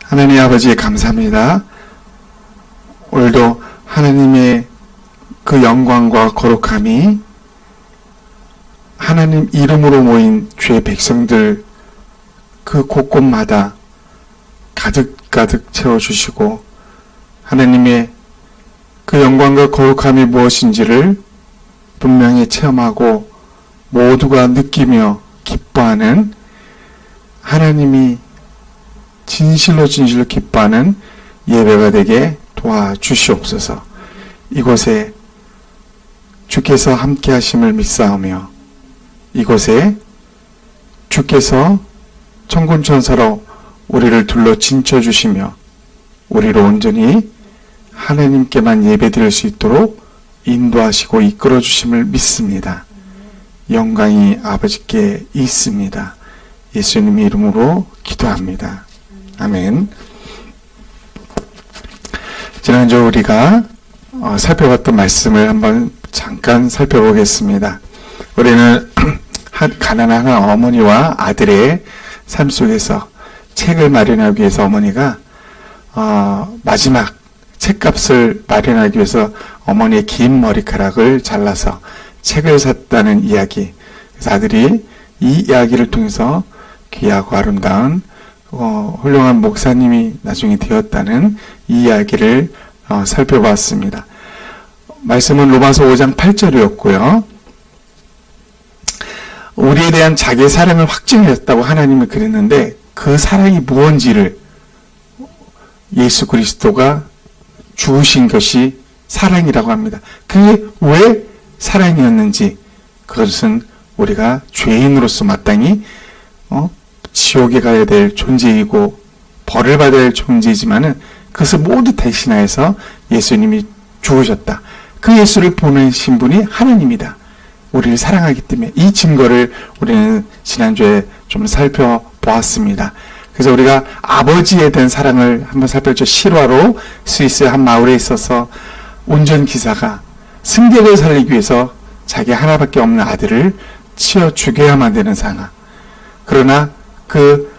하나님 아버지 감사합니다. 오늘도 하나님의 그 영광과 거룩함이 하나님 이름으로 모인 주의 백성들 그 곳곳마다 가득가득 채워주시고 하나님의 그 영광과 거룩함이 무엇인지를 분명히 체험하고 모두가 느끼며 기뻐하는 하나님이 진실로 기뻐하는 예배가 되게 도와주시옵소서. 이곳에 주께서 함께 하심을 믿사오며 이곳에 주께서 천군천사로 우리를 둘러 진쳐주시며 우리를 온전히 하나님께만 예배드릴 수 있도록 인도하시고 이끌어주심을 믿습니다. 영광이 아버지께 있습니다. 예수님 이름으로 기도합니다. 아멘. 지난주 우리가 살펴봤던 말씀을 한번 잠깐 살펴보겠습니다. 우리는 가난한 어머니와 아들의 삶 속에서 책을 마련하기 위해서 어머니가 마지막 책값을 마련하기 위해서 어머니의 긴 머리카락을 잘라서 책을 샀다는 이야기. 그래서 아들이 이 이야기를 통해서 귀하고 아름다운 훌륭한 목사님이 나중에 되었다는 이 이야기를 살펴봤습니다. 말씀은 로마서 5장 8절이었고요. 우리에 대한 자기의 사랑을 확증했다고 하나님이 그랬는데 그 사랑이 무언지를 예수 그리스도가 주우신 것이 사랑이라고 합니다. 그게 왜 사랑이었는지 그것은 우리가 죄인으로서 마땅히 지옥에 가야 될 존재이고 벌을 받아야 할 존재이지만은 그것을 모두 대신하여서 예수님이 죽으셨다. 그 예수를 보내신 분이 하나님이다. 우리를 사랑하기 때문에 이 증거를 우리는 지난주에 좀 살펴보았습니다. 그래서 우리가 아버지에 대한 사랑을 한번 살펴봤죠. 실화로 스위스의 한 마을에 있어서 운전기사가 승객을 살리기 위해서 자기 하나밖에 없는 아들을 치어 죽여야만 되는 상황. 그러나 그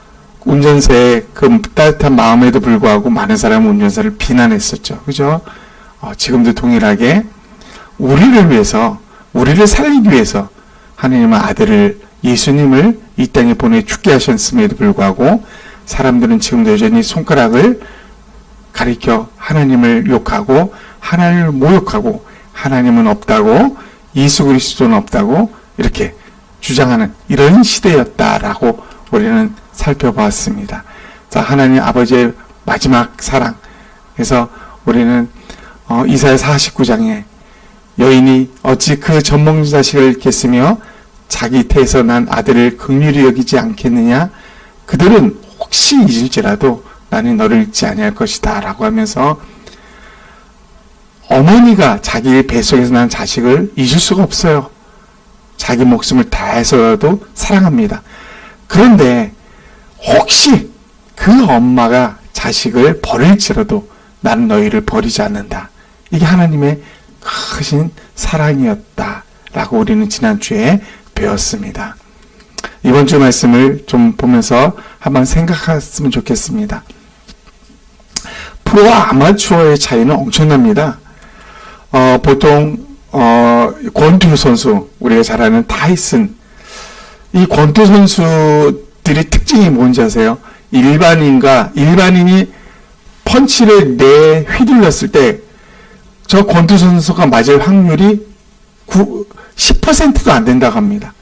운전사의 그 따뜻한 마음에도 불구하고 많은 사람은 운전사를 비난했었죠. 그죠? 지금도 동일하게 우리를 위해서, 우리를 살리기 위해서 하나님은 아들을, 예수님을 이 땅에 보내 죽게 하셨음에도 불구하고 사람들은 지금도 여전히 손가락을 가리켜 하나님을 욕하고 하나님을 모욕하고 하나님은 없다고, 예수 그리스도는 없다고 이렇게 주장하는 이런 시대였다라고 우리는 살펴보았습니다. 자, 하나님 아버지의 마지막 사랑. 그래서 우리는 이사야 49장에 여인이 어찌 그 젖먹는 자식을 겠으며 자기 태에서 난 아들을 긍휼히 여기지 않겠느냐. 그들은 혹시 잊을지라도 나는 너를 잊지 아니할 것이다 라고 하면서 어머니가 자기 뱃속에서 난 자식을 잊을 수가 없어요. 자기 목숨을 다해서라도 사랑합니다. 그런데 혹시 그 엄마가 자식을 버릴지라도 나는 너희를 버리지 않는다. 이게 하나님의 크신 사랑이었다라고 우리는 지난주에 배웠습니다. 이번 주 말씀을 좀 보면서 한번 생각했으면 좋겠습니다. 프로와 아마추어의 차이는 엄청납니다. 보통 권투 선수, 우리가 잘 아는 타이슨, 이 권투 선수들의 특징이 뭔지 아세요? 일반인이 펀치를 휘둘렀을 때 저 권투 선수가 맞을 확률이 10%도 안 된다고 합니다.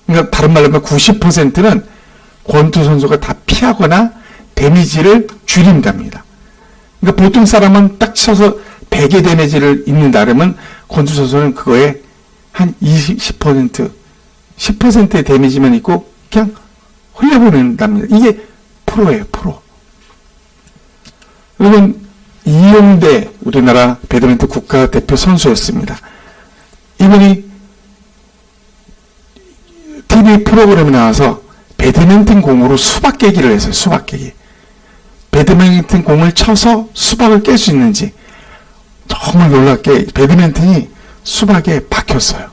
그러니까 다른 말로 하면 90%는 권투 선수가 다 피하거나 데미지를 줄인답니다. 그러니까 보통 사람은 딱 쳐서 100의 데미지를 입는다 그러면 권투 선수는 그거에 한 10%, 10%의 데미지만 있고 그냥 흘려보낸답니다. 이게 프로예요, 프로. 여러분, 이용대 우리나라 배드민턴 국가대표 선수였습니다. 이분이 TV 프로그램에 나와서 배드민턴 공으로 수박 깨기를 했어요. 수박 깨기. 배드민턴 공을 쳐서 수박을 깰 수 있는지 정말 놀랍게 배드민턴이 수박에 박혔어요.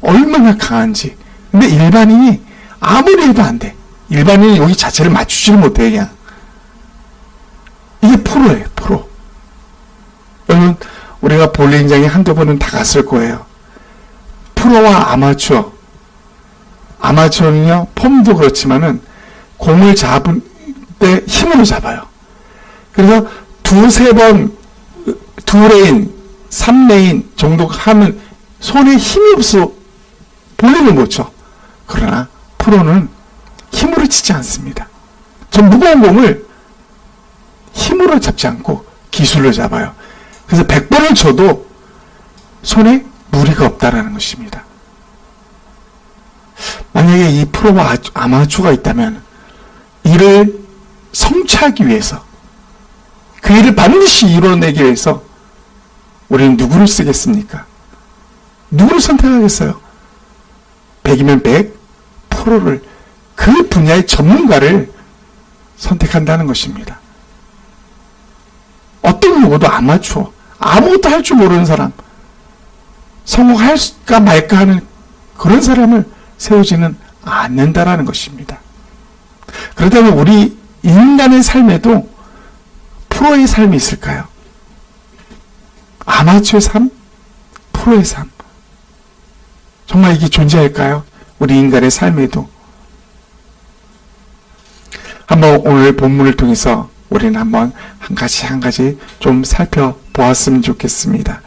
얼마나 강한지. 근데 일반인이 아무리 해도 안 돼. 일반인이 여기 자체를 맞추지를 못해 그냥. 프로예요, 프로. 여러분, 우리가 볼링장에 한두 번은 다 갔을 거예요. 프로와 아마추어. 아마추어는요, 폼도 그렇지만은 공을 잡을 때 힘으로 잡아요. 그래서 두세 번, 2레인, 3레인 정도 하면 손에 힘이 없어 볼링을 못 쳐. 그러나 프로는 힘으로 치지 않습니다. 저 무거운 공을 힘으로 잡지 않고 기술로 잡아요. 그래서 100번을 쳐도 손에 무리가 없다라는 것입니다. 만약에 이 프로와 아마추어가 있다면 이를 성취하기 위해서, 그 일을 반드시 이뤄내기 위해서 우리는 누구를 쓰겠습니까? 누구를 선택하겠어요? 100이면 100, 프로를, 그 분야의 전문가를 선택한다는 것입니다. 어떤 누구도 아마추어, 아무것도 할 줄 모르는 사람, 성공할까 말까 하는 그런 사람을 세우지는 않는다라는 것입니다. 그렇다면 우리 인간의 삶에도 프로의 삶이 있을까요? 아마추어의 삶? 프로의 삶. 정말 이게 존재할까요? 우리 인간의 삶에도. 한번 오늘 본문을 통해서 우리는 한번 한 가지 좀 살펴보았으면 좋겠습니다.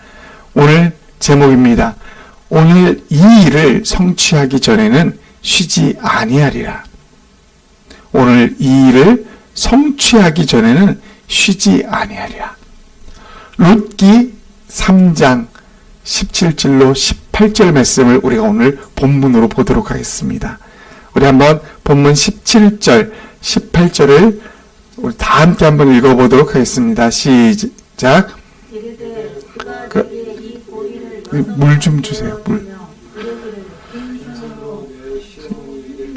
오늘 제목입니다. 오늘 이 일을 성취하기 전에는 쉬지 아니하리라. 오늘 이 일을 성취하기 전에는 쉬지 아니하리라. 룻기 3장 17절로 18절 말씀을 우리가 오늘 본문으로 보도록 하겠습니다. 우리 한번 본문 17절, 18절을 우리 다 함께 한번 읽어보도록 하겠습니다. 시작. 물 좀 주세요. 물.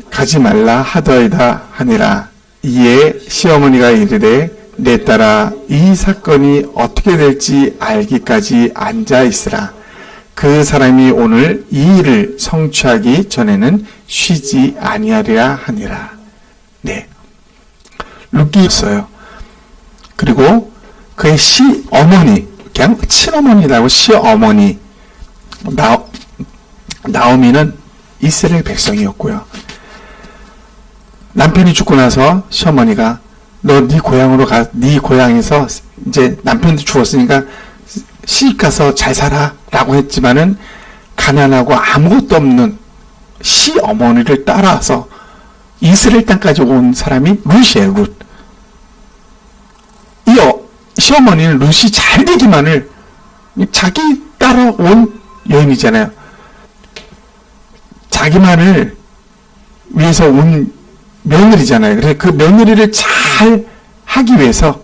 가지 말라 하더이다 하니라. 이에 시어머니가 이르되 내 딸아 이 사건이 어떻게 될지 알기까지 앉아 있으라. 그 사람이 오늘 이 일을 성취하기 전에는 쉬지 아니하리라 하니라. 네. 룻기 있어요. 그리고 그의 시어머니, 그냥 친어머니라고 시어머니, 나오미는 이스라엘 백성이었고요. 남편이 죽고 나서 시어머니가 너 네 고향으로 가, 네 고향에서 이제 남편도 죽었으니까 시집 가서 잘 살아라고 했지만은 가난하고 아무것도 없는 시어머니를 따라서 이스라엘 땅까지 온 사람이 룻이에요. 룻. 이 시어머니는 룻이 잘 되기만을 자기 따라온 여인이잖아요. 자기만을 위해서 온 며느리잖아요. 그래서 그 며느리를 잘 하기 위해서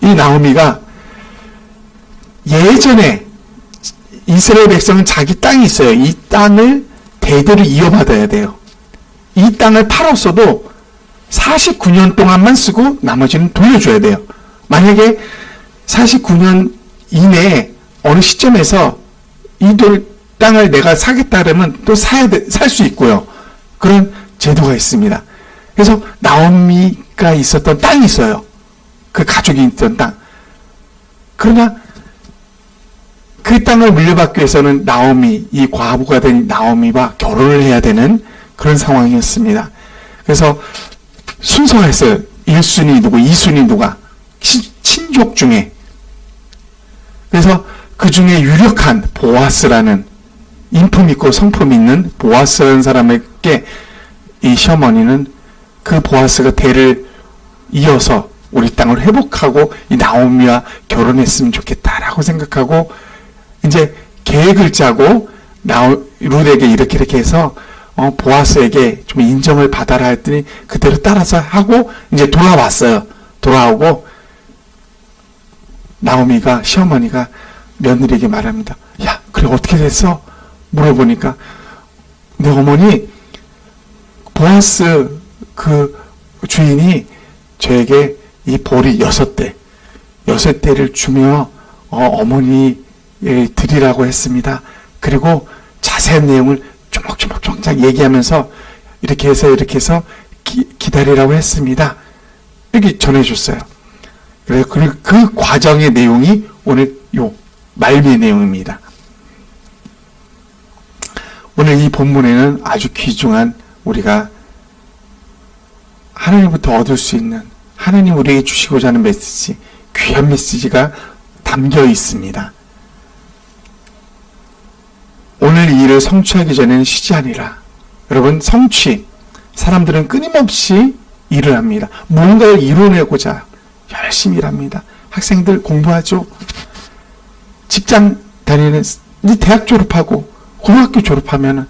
이 나오미가 예전에 이스라엘 백성은 자기 땅이 있어요. 이 땅을 대대로 이어받아야 돼요. 이 땅을 팔았어도 49년 동안만 쓰고 나머지는 돌려줘야 돼요. 만약에 49년 이내에 어느 시점에서 이 땅을 내가 사겠다 그러면 또 살 수 있고요. 그런 제도가 있습니다. 그래서 나오미가 있었던 땅이 있어요. 그 가족이 있던 땅. 그러나 그 땅을 물려받기 위해서는 나오미, 이 과부가 된 나오미와 결혼을 해야 되는 그런 상황이었습니다. 그래서 순서가 있어요. 1순위 누구, 2순위 누가, 친족 중에. 그래서 그 중에 유력한 보아스라는 인품 있고 성품 있는 보아스라는 사람에게 이 시어머니는 그 보아스가 대를 이어서 우리 땅을 회복하고 이 나오미와 결혼했으면 좋겠다라고 생각하고 이제 계획을 짜고 룻에게 이렇게 해서 보아스에게 좀 인정을 받아라 했더니 그대로 따라서 하고 이제 돌아왔어요. 돌아오고 나오미가 시어머니가 며느리에게 말합니다. 야, 그래 어떻게 됐어? 물어보니까 내 어머니 보아스 그 주인이 저에게 이 보리 6대를 주며 어머니 드리라고 했습니다. 그리고 자세한 내용을 조목조목 얘기하면서 이렇게 해서 기다리라고 했습니다. 이렇게 전해줬어요. 그래서 그 과정의 내용이 오늘 요 말미의 내용입니다. 오늘 이 본문에는 아주 귀중한 우리가 하나님부터 얻을 수 있는 하나님 우리에게 주시고자 하는 메시지, 귀한 메시지가 담겨 있습니다. 오늘 이 일을 성취하기 전에는 쉬지 아니라. 여러분, 성취, 사람들은 끊임없이 일을 합니다. 뭔가를 이뤄내고자 열심히 일합니다. 학생들 공부하죠. 직장 다니는, 이제 대학 졸업하고 고등학교 졸업하면은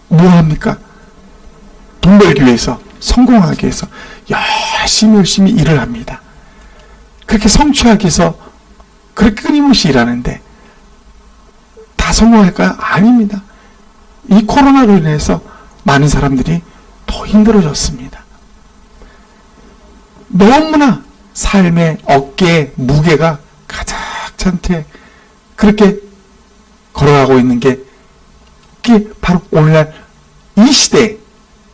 뭐 합니까? 돈 벌기 위해서, 성공하기 위해서 열심히 일을 합니다. 그렇게 성취하기 위해서 그렇게 끊임없이 일하는데 다 성공할까요? 아닙니다. 이 코로나로 인해서 많은 사람들이 더 힘들어졌습니다. 너무나 삶의 어깨에 무게가 가득 찬 채 그렇게 걸어가고 있는 게 그게 바로 오늘날 이 시대의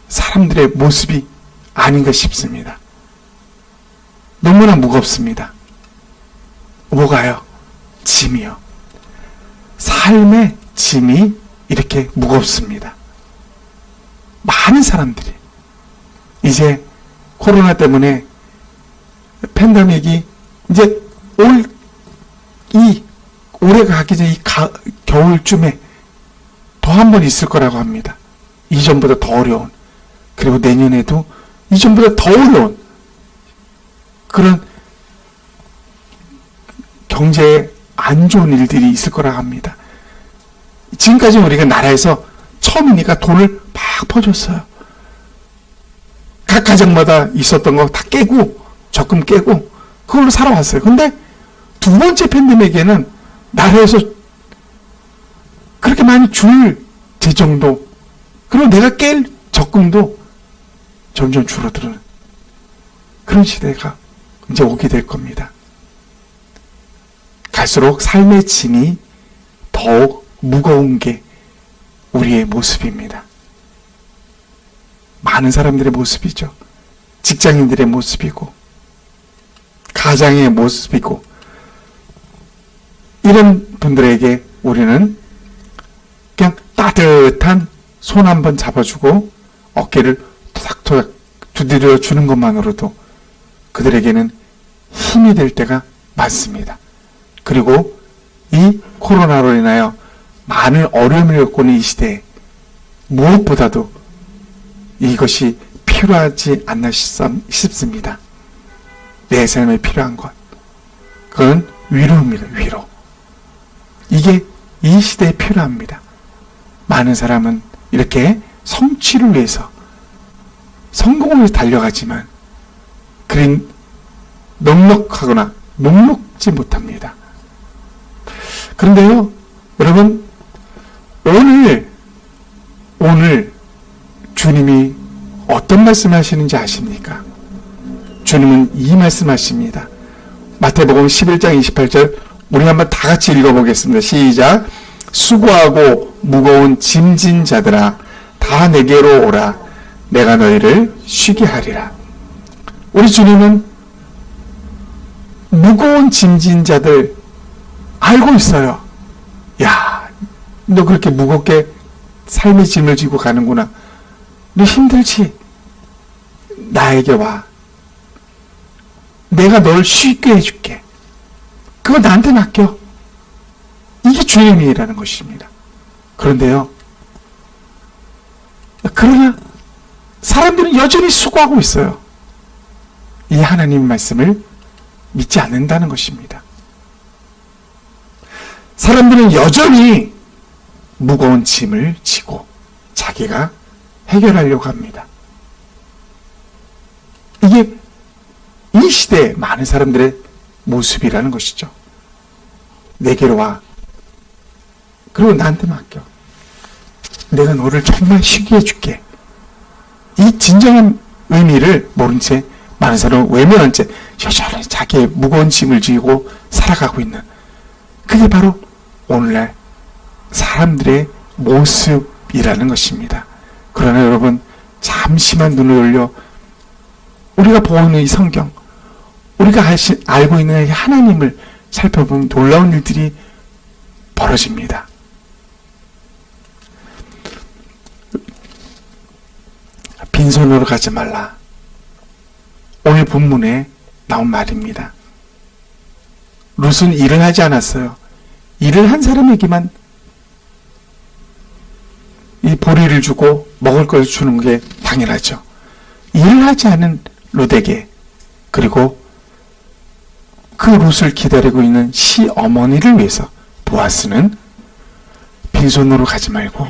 사람들의 모습이 아닌가 싶습니다. 너무나 무겁습니다. 뭐가요? 짐이요. 삶의 짐이 이렇게 무겁습니다. 많은 사람들이 이제 코로나 때문에 팬데믹이 이제 올해 가기 전에 겨울쯤에 더 한 번 있을 거라고 합니다. 이전보다 더 어려운, 그리고 내년에도 이전보다 더 어려운 그런 경제에 안 좋은 일들이 있을 거라고 합니다. 지금까지 우리가 나라에서 처음이니까 돈을 막 퍼줬어요. 각 가정마다 있었던 거 다 깨고, 적금 깨고, 그걸로 살아왔어요. 근데 두 번째 팬데믹에는 나라에서 그렇게 많이 줄 재정도, 그리고 내가 깰 적금도 점점 줄어드는 그런 시대가 이제 오게 될 겁니다. 갈수록 삶의 짐이 더욱 무거운 게 우리의 모습입니다. 많은 사람들의 모습이죠. 직장인들의 모습이고, 가장의 모습이고, 이런 분들에게 우리는 그냥 따뜻한 손 한번 잡아주고 어깨를 토닥토닥 두드려 주는 것만으로도 그들에게는 힘이 될 때가 많습니다. 그리고 이 코로나로 인하여 많은 어려움을 겪고 있는 이 시대에 무엇보다도 이것이 필요하지 않나 싶습니다. 내 삶에 필요한 것, 그건 위로입니다. 위로. 이게 이 시대에 필요합니다. 많은 사람은 이렇게 성취를 위해서, 성공을 위해서 달려가지만 그린 넉넉하거나 녹록지 못합니다. 그런데요, 여러분, 오늘 주님이 어떤 말씀을 하시는지 아십니까? 주님은 이 말씀하십니다. 마태복음 11장 28절 우리 한번 다 같이 읽어보겠습니다. 시작. 수고하고 무거운 짐진 자들아 다 내게로 오라. 내가 너희를 쉬게 하리라. 우리 주님은 무거운 짐진 자들 알고 있어요. 야, 너 그렇게 무겁게 삶의 짐을 지고 가는구나. 너 힘들지? 나에게 와. 내가 널 쉽게 해줄게. 그거 나한테 맡겨. 이게 주님의 일이라는 것입니다. 그런데요, 그러나 사람들은 여전히 수고하고 있어요. 이 하나님 말씀을 믿지 않는다는 것입니다. 사람들은 여전히 무거운 짐을 지고 자기가 해결하려고 합니다. 이게 이 시대의 많은 사람들의 모습이라는 것이죠. 내게로 와. 그리고 나한테 맡겨. 내가 너를 정말 쉬게 해줄게. 이 진정한 의미를 모른 채 많은 사람은 외면한 채 여전히 자기의 무거운 짐을 지고 살아가고 있는, 그게 바로 오늘날 사람들의 모습이라는 것입니다. 그러나 여러분, 잠시만 눈을 올려 우리가 보고 있는 이 성경, 우리가 알고 있는 하나님을 살펴보면 놀라운 일들이 벌어집니다. 빈손으로 가지 말라. 오늘 본문에 나온 말입니다. 룻은 일을 하지 않았어요. 일을 한 사람에게만 이 보리를 주고 먹을 것을 주는 게 당연하죠. 일을 하지 않은 룻에게, 그리고 그 룻을 기다리고 있는 시어머니를 위해서 보아스는 빈손으로 가지 말고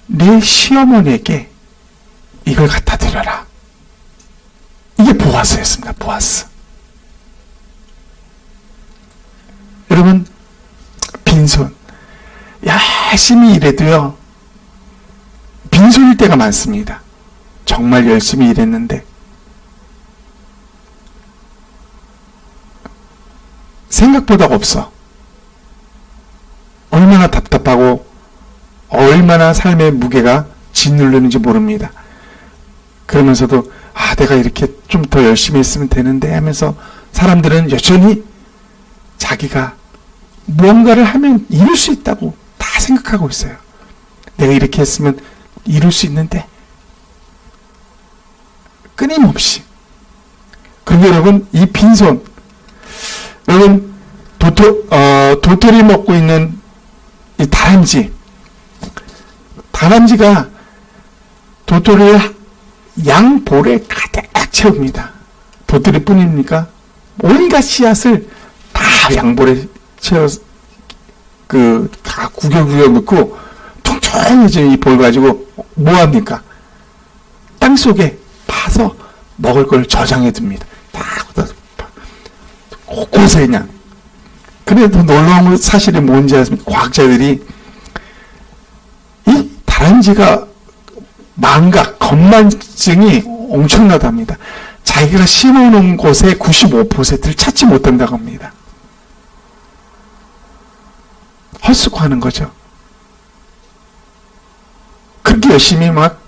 네 시어머니에게 이걸 갖다 드려라. 이게 보아스였습니다. 보아스. 여러분, 빈손, 열심히 일해도요, 빈손일 때가 많습니다. 정말 열심히 일했는데 생각보다 없어. 얼마나 답답하고 얼마나 삶의 무게가 짓누르는지 모릅니다. 그러면서도 내가 이렇게 좀 더 열심히 했으면 되는데 하면서 사람들은 여전히 자기가 무언가를 하면 이룰 수 있다고 다 생각하고 있어요. 내가 이렇게 했으면 이룰 수 있는데, 끊임없이. 그리고 여러분, 이 빈손, 여러분 도토리 먹고 있는 이 다람쥐가 도토리를 양볼에 가득 채웁니다. 도토리 뿐입니까? 온갖 씨앗을 다 양볼에 채워서 다 구겨구겨 넣고 퉁퉁해진 이 볼 가지고 뭐합니까? 땅속에 파서 먹을 걸 저장해 둡니다. 다 곳곳에 그냥. 그래도 놀라운 사실이 뭔지 아십니까? 과학자들이 이 다람쥐가 건만증이 엄청나답니다. 자기가 심어놓은 곳의 95%를 찾지 못한다고 합니다. 헛수고하는 거죠. 그렇게 열심히 막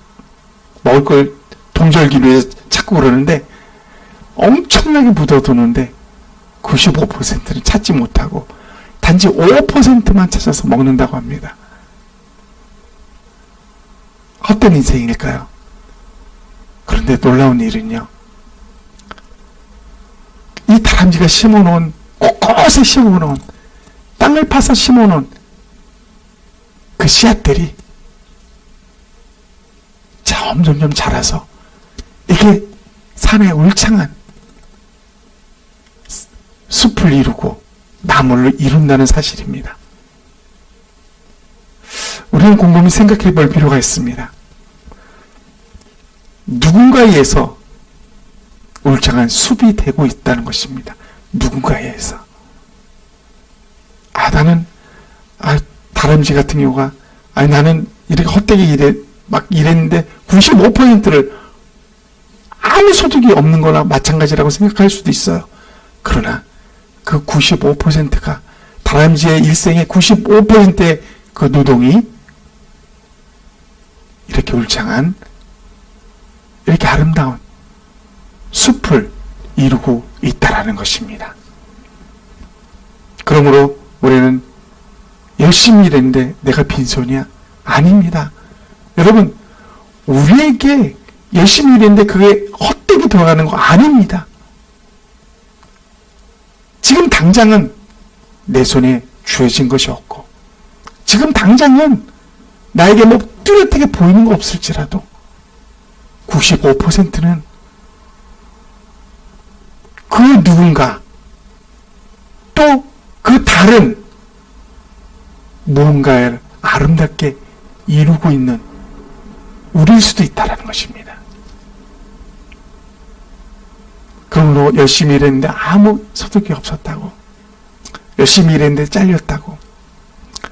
먹을 걸 동절기를 위해서 찾고 그러는데 엄청나게 묻어두는데 95%는 찾지 못하고 단지 5%만 찾아서 먹는다고 합니다. 헛된 인생일까요? 그런데 놀라운 일은요, 이 다람쥐가 곳곳에 심어놓은, 땅을 파서 심어놓은 그 씨앗들이 점점점 자라서 이게 산에 울창한 숲을 이루고 나무를 이룬다는 사실입니다. 우리는 곰곰이 생각해 볼 필요가 있습니다. 누군가에 의해서 울창한 숲이 되고 있다는 것입니다. 누군가에 의해서. 나는 다람쥐 같은 경우가 나는 이렇게 헛되게 일했는데 95%를 아무 소득이 없는 거나 마찬가지라고 생각할 수도 있어요. 그러나 그 95%가 다람쥐의 일생의 95%의 그 노동이 이렇게 울창한, 이렇게 아름다운 숲을 이루고 있다라는 것입니다. 그러므로 우리는 열심히 일했는데 내가 빈손이야? 아닙니다. 여러분, 우리에게 열심히 일했는데 그게 헛되게 들어가는 거 아닙니다. 지금 당장은 내 손에 주어진 것이 없고, 지금 당장은 나에게 뭐 뚜렷하게 보이는 거 없을지라도 95%는 그 누군가, 또 그 다른 무언가를 아름답게 이루고 있는 우리일 수도 있다는 것입니다. 그러므로 열심히 일했는데 아무 소득이 없었다고, 열심히 일했는데 잘렸다고,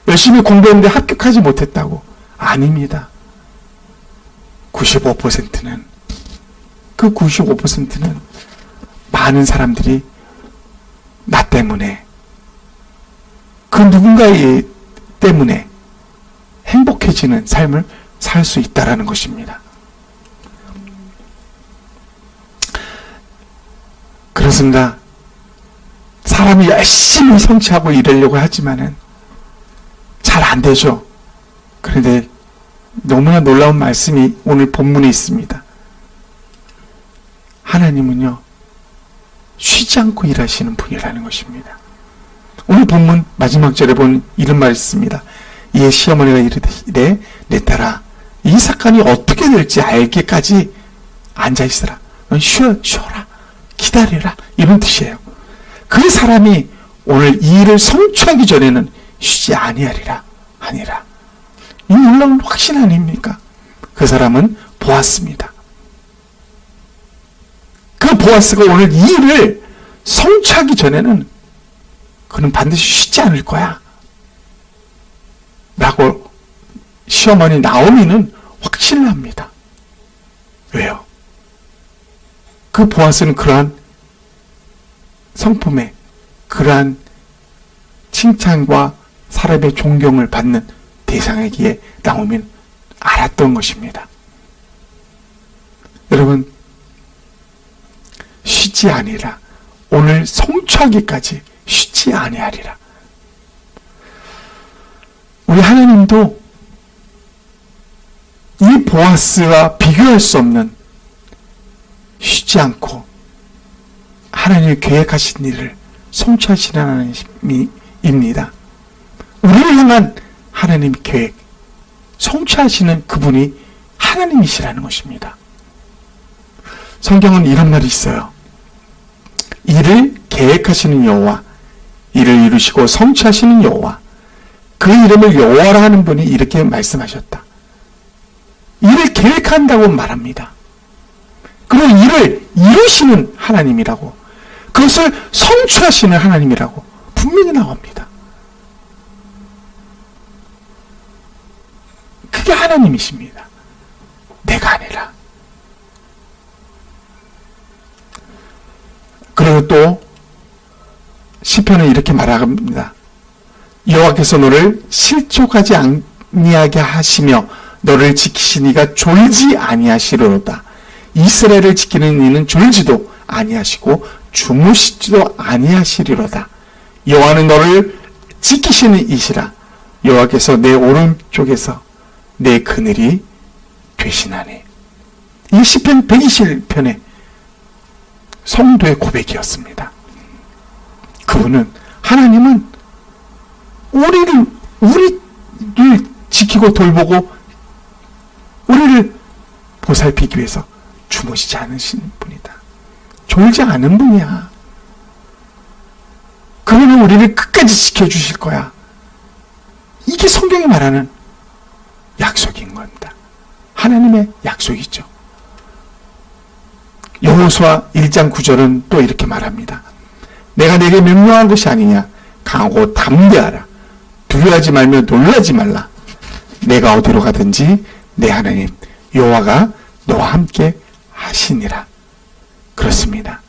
열심히 공부했는데 합격하지 못했다고, 아닙니다. 95%는, 그 95%는 많은 사람들이 나 때문에, 그 누군가의 때문에 행복해지는 삶을 살 수 있다라는 것입니다. 그렇습니다. 사람이 열심히 성취하고 이러려고 하지만은 잘 안 되죠. 그런데 너무나 놀라운 말씀이 오늘 본문에 있습니다. 하나님은요, 쉬지 않고 일하시는 분이라는 것입니다. 오늘 본문 마지막 절에 보면 이런 말이 있습니다. 이에 시어머니가 이르되 내 딸아, 이 사건이 어떻게 될지 알기까지 앉아있으라. 쉬어라. 기다리라. 이런 뜻이에요. 그 사람이 오늘 이 일을 성취하기 전에는 쉬지 아니하리라. 이 놀라운 확신 아닙니까? 그 사람은 보아스입니다. 그 보아스가 오늘 이 일을 성취하기 전에는 그는 반드시 쉬지 않을 거야. 라고 시어머니 나오미는 확신을 합니다. 왜요? 그 보아스는 그러한 성품에 그러한 칭찬과 사람의 존경을 받는 대상이기에 나오미는 알았던 것입니다. 여러분, 쉬지 아니라 오늘 성취하기까지 쉬지 아니하리라. 우리 하나님도 이 보아스와 비교할 수 없는 쉬지 않고 하나님이 계획하신 일을 성취하시는 하나님입니다. 우리를 향한 하나님의 계획, 성취하시는 그분이 하나님이시라는 것입니다. 성경은 이런 말이 있어요. 이를 계획하시는 여호와, 이를 이루시고 성취하시는 여호와, 그 이름을 여호와라 하는 분이 이렇게 말씀하셨다. 일을 계획한다고 말합니다. 그리고 일을 이루시는 하나님이라고, 그것을 성취하시는 하나님이라고 분명히 나옵니다. 그게 하나님이십니다. 내가 아니라. 그리고 또 시편은 이렇게 말합니다. 여호와께서 너를 실족하지 아니하게 하시며 너를 지키시니가 졸지 아니하시리로다. 이스라엘을 지키는 이는 졸지도 아니하시고 주무시지도 아니하시리로다. 여호와는 너를 지키시는 이시라. 여호와께서 내 오른쪽에서 내 그늘이 되시나니. 이 시편 121편의 성도의 고백이었습니다. 그분은, 하나님은 우리를 지키고 돌보고 우리를 보살피기 위해서 주무시지 않으시는 분이다. 졸지 않은 분이야. 그분은 우리를 끝까지 지켜주실 거야. 이게 성경이 말하는 약속인 겁니다. 하나님의 약속이죠. 여호수아 1장 9절은 또 이렇게 말합니다. 내가 내게 명령한 것이 아니냐. 강하고 담대하라. 두려워하지 말며 놀라지 말라. 내가 어디로 가든지 내 하나님 여호와가 너와 함께 하시니라. 그렇습니다.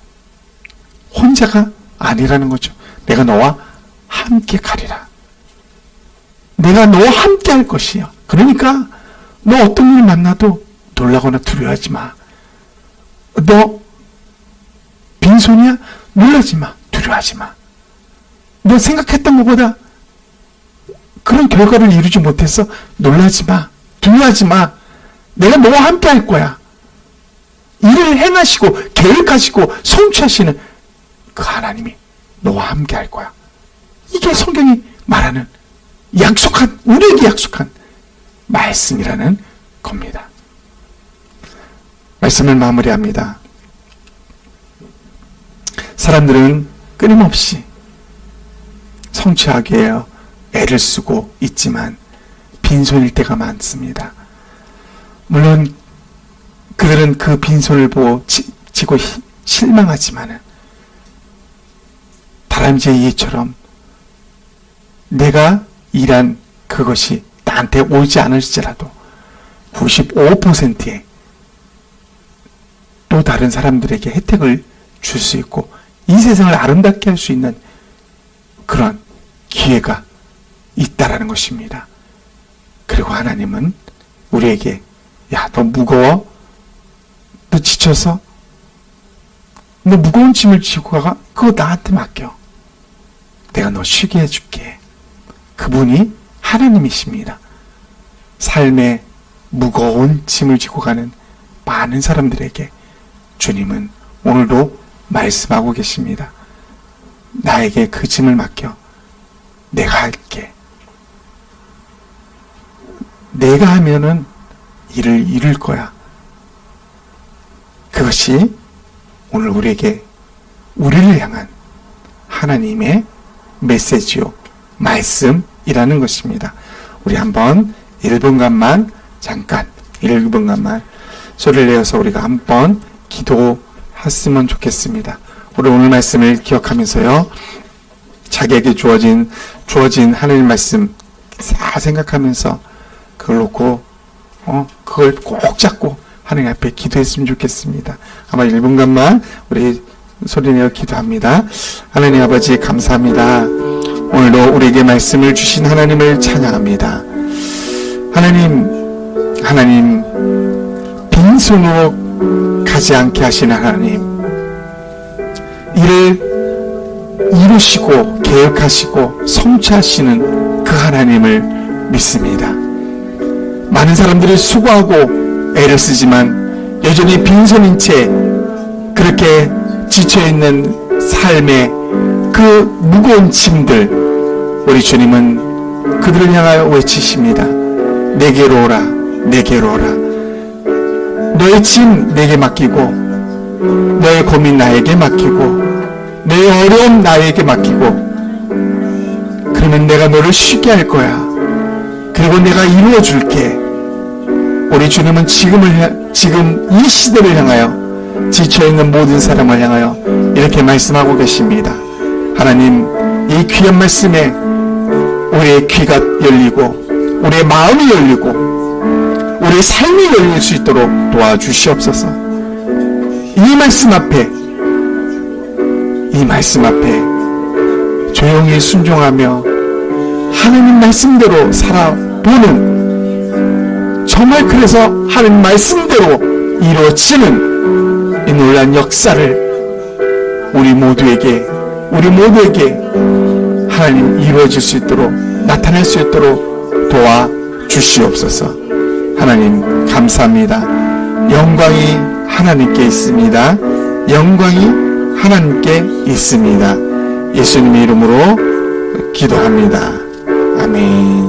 혼자가 아니라는 거죠. 내가 너와 함께 가리라. 내가 너와 함께 할 것이요. 그러니까 너 어떤 일 만나도 놀라거나 두려워하지 마. 너 빈손이야? 놀라지 마. 두려워하지 마. 너 생각했던 것보다 그런 결과를 이루지 못해서 놀라지 마. 두려워하지 마. 내가 너와 함께 할 거야. 일을 행하시고 계획하시고 성취하시는 그 하나님이 너와 함께 할 거야. 이게 성경이 말하는 약속한, 우리에게 약속한 말씀이라는 겁니다. 말씀을 마무리합니다. 사람들은 끊임없이 성취하기 위해 애를 쓰고 있지만 빈손일 때가 많습니다. 물론 그들은 그 빈손을 보고 지고 실망하지만은 다람쥐의 이처럼 내가 일한 그것이 나한테 오지 않을지라도 95%의 또 다른 사람들에게 혜택을 줄 수 있고 이 세상을 아름답게 할 수 있는 그런 기회가 있다라는 것입니다. 그리고 하나님은 우리에게 야, 너 무거워? 너 지쳐서? 너 무거운 짐을 지고 가? 그거 나한테 맡겨. 내가 너 쉬게 해줄게. 그분이 하나님이십니다. 삶의 무거운 짐을 지고 가는 많은 사람들에게 주님은 오늘도 말씀하고 계십니다. 나에게 그 짐을 맡겨. 내가 할게. 내가 하면은 일을 이룰 거야. 그것이 오늘 우리를 향한 하나님의 메시지요, 말씀이라는 것입니다. 우리 한번 1분간만 잠깐 1분간만 소리를 내어서 우리가 한번 기도했으면 좋겠습니다. 우리 오늘 말씀을 기억하면서요, 자기에게 주어진 하나님 말씀 다 생각하면서 그걸 놓고 그걸 꼭 잡고 하나님 앞에 기도했으면 좋겠습니다. 아마 1분간만 우리 소리내어 기도합니다. 하나님 아버지 감사합니다. 오늘도 우리에게 말씀을 주신 하나님을 찬양합니다. 하나님 빈손으로 가지 않게 하시는 하나님, 이를 이루시고 계획하시고 성취하시는 그 하나님을 믿습니다. 많은 사람들이 수고하고 애를 쓰지만 여전히 빈손인 채 그렇게 지쳐있는 삶의 그 무거운 짐들, 우리 주님은 그들을 향하여 외치십니다. 내게로 오라, 내게로 오라. 너의 짐 내게 맡기고, 너의 고민 나에게 맡기고, 너의 어려움 나에게 맡기고, 그러면 내가 너를 쉬게 할 거야. 그리고 내가 이루어 줄게. 우리 주님은 지금 이 시대를 향하여, 지쳐있는 모든 사람을 향하여 이렇게 말씀하고 계십니다. 하나님, 이 귀한 말씀에 우리의 귀가 열리고 우리의 마음이 열리고 우리의 삶이 열릴 수 있도록 도와주시옵소서. 이 말씀 앞에 조용히 순종하며 하나님 말씀대로 살아보는, 정말 그래서 하나님 말씀대로 이루어지는 이 놀라운 역사를 우리 모두에게 하나님 이루어질 수 있도록, 나타날 수 있도록 도와주시옵소서. 하나님 감사합니다. 영광이 하나님께 있습니다. 영광이 하나님께 있습니다. 예수님의 이름으로 기도합니다. 아멘.